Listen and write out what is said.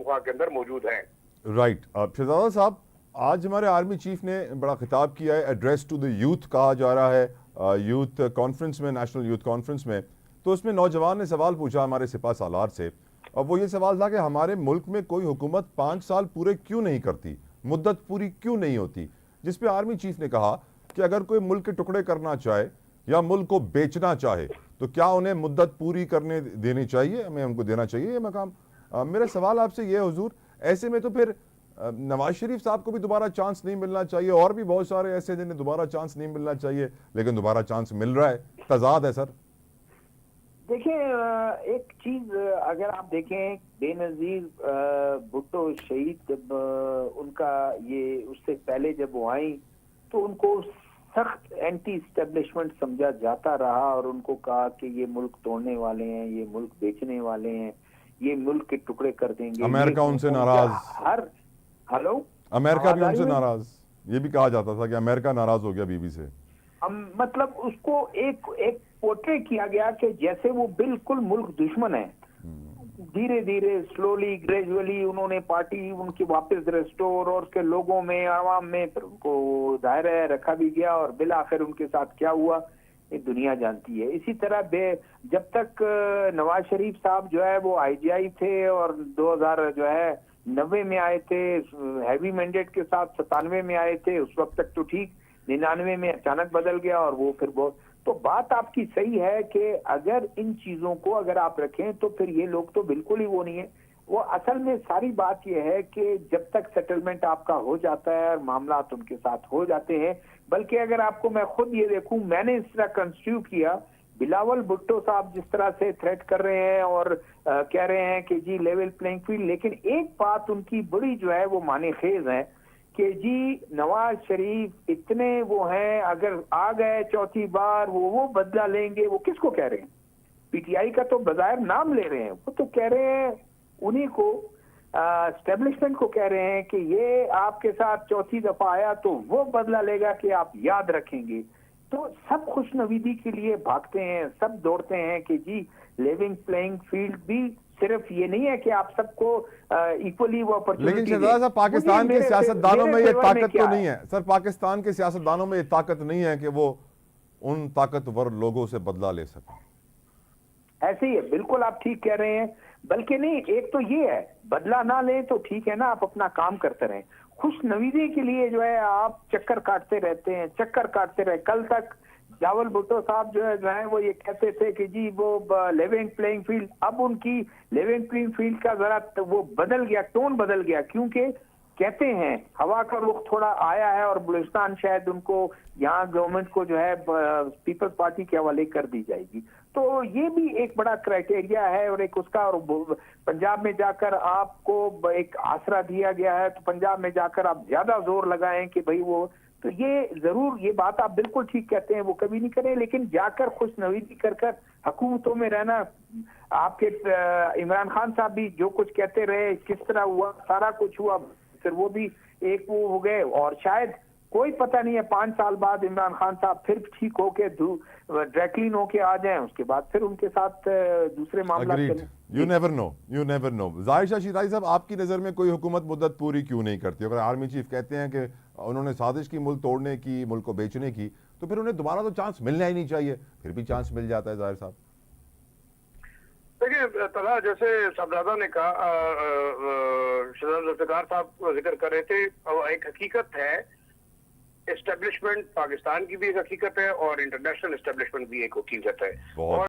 पख्तूनख्वा के अंदर मौजूद हैं। राइट। शहजादा साहब, आज हमारे आर्मी चीफ ने बड़ा खिताब किया है, एड्रेस टू द यूथ कहा जा रहा है यूथ कॉन्फ्रेंस में, नेशनल यूथ कॉन्फ्रेंस में। तो उसमें नौजवान ने सवाल पूछा हमारे सिपा सालार से, और वो ये सवाल था कि हमारे मुल्क में कोई हुकूमत 5 साल पूरे क्यों नहीं करती, मुद्दत पूरी क्यों नहीं होती। जिस पे आर्मी चीफ ने कहा कि अगर कोई मुल्क के टुकड़े करना चाहे या मुल्क को बेचना चाहे तो क्या उन्हें मुद्दत पूरी करने देनी चाहिए, हमें उनको देना चाहिए ये मकाम। मेरा सवाल आपसे ये हुजूर, ऐसे में तो फिर नवाज शरीफ साहब को भी दोबारा चांस नहीं मिलना चाहिए, और भी बहुत सारे ऐसे जिन्हें दोबारा चांस नहीं मिलना चाहिए लेकिन दोबारा चांस मिल रहा है, तजाद है सर। देखिए, एक चीज अगर आप देखें, बेनजीर भुट्टो शहीद जब उनका ये उससे पहले जब वो आई तो उनको सख्त एंटी एस्टेब्लिशमेंट समझा जाता रहा और उनको कहा कि ये मुल्क तोड़ने वाले हैं, ये मुल्क बेचने वाले हैं, ये मुल्क के टुकड़े कर देंगे। अमेरिका उनसे नाराज, अमेरिका भी उनसे नाराज, ये भी कहा जाता था कि अमेरिका नाराज हो गया बीबी से। मतलब उसको एक पोर्ट्रे किया गया कि जैसे वो बिल्कुल मुल्क दुश्मन है। धीरे धीरे स्लोली ग्रेजुअली उन्होंने पार्टी उनकी वापस रेस्टोर और उसके लोगों में, आवाम में, फिर उनको जाहिर है रखा भी गया और बिल आखिर उनके साथ क्या हुआ ये दुनिया जानती है। इसी तरह जब तक नवाज शरीफ साहब जो है वो आईजीआई थे और 2090 में आए थे, हैवी मैंडेट के साथ 97 में आए थे, उस वक्त तक तो ठीक, 99 में अचानक बदल गया और वो फिर बहुत। तो बात आपकी सही है कि अगर इन चीजों को अगर आप रखें तो फिर ये लोग तो बिल्कुल ही वो नहीं है। वो असल में सारी बात ये है कि जब तक सेटलमेंट आपका हो जाता है और मामला उनके साथ हो जाते हैं, बल्कि अगर आपको मैं खुद ये देखूं, मैंने इस तरह कंस्टिट्यू किया, बिलावल भुट्टो साहब जिस तरह से थ्रेट कर रहे हैं और कह रहे हैं कि जी लेवल प्लेइंग फील्ड, लेकिन एक बात उनकी बड़ी जो है वो माने खेज है कि जी नवाज शरीफ इतने वो हैं, अगर आ गए चौथी बार वो बदला लेंगे। वो किसको कह रहे हैं? पीटीआई का तो बजाय नाम ले रहे हैं, वो तो कह रहे हैं उन्हीं को, एस्टेब्लिशमेंट को कह रहे हैं कि ये आपके साथ चौथी दफा आया तो वो बदला लेगा कि आप याद रखेंगे। तो सब खुशनवीदी के लिए भागते हैं, सब दौड़ते हैं कि जी लेवल प्लेइंग फील्ड भी सिर्फ ये नहीं है कि आप सबको इक्वली वो अपॉर्चुनिटी। लेकिन शहजादा साहब, पाकिस्तान के सियासतदानों में ये ताकत तो नहीं है सर, पाकिस्तान के सियासतदानों में ये ताकत नहीं है कि वो उन ताकतवर लोगों से बदला ले सके। ऐसे ही है, बिल्कुल आप ठीक कह रहे हैं। बल्कि नहीं, एक तो ये है बदला ना लें तो ठीक है ना, आप अपना काम करते रहें। खुश नवीदी के लिए जो है आप चक्कर काटते रहते हैं, चक्कर काटते रहे। कल तक बिलावल भुट्टो साहब जो है वो ये कहते थे कि जी वो लेवल प्लेइंग फील्ड, अब उनकी लेवल प्लेइंग फील्ड का जरा वो बदल गया, टोन बदल गया, क्योंकि कहते हैं हवा का रुख थोड़ा आया है और बलूचिस्तान शायद उनको यहाँ गवर्नमेंट को जो है पीपल्स पार्टी के हवाले कर दी जाएगी। तो ये भी एक बड़ा क्राइटेरिया है और एक उसका, और पंजाब में जाकर आपको एक आसरा दिया गया है तो पंजाब में जाकर आप ज्यादा जोर लगाएं कि भाई वो, तो ये जरूर, ये बात आप बिल्कुल ठीक कहते हैं, वो कभी नहीं करें, लेकिन जाकर खुश नवीदी कर हुकूमतों में रहना। आपके इमरान खान साहब भी जो कुछ कहते रहे, किस तरह हुआ, सारा कुछ हुआ, फिर वो भी एक वो हो गए और शायद कोई पता नहीं है 5 साल बाद इमरान खान साहब फिर ठीक होके ड्रैकलिन होके आ जाएं, उसके बाद फिर उनके साथ दूसरे मामला चलें। You never know, you never know. जाहिर शाह शिराजी साहब, आपकी नज़र में कोई हुकूमत मुद्दत पूरी क्यों नहीं करती? अगर आर्मी चीफ कहते हैं कि उन्होंने साजिश की मुल्क तोड़ने की, मुल्क को बेचने की, तो फिर उन्हें दोबारा तो चांस मिलना ही नहीं चाहिए, फिर भी चांस मिल जाता है। जाहिर साहब देखिए, तला जैसे साहबजादा ने कहा, जुल्फ़िकार साहब जिक्र कर रहे थे, एक हकीकत है, एस्टेब्लिशमेंट पाकिस्तान की भी एक हकीकत है और इंटरनेशनल एस्टेब्लिशमेंट भी एक हकीकत है। और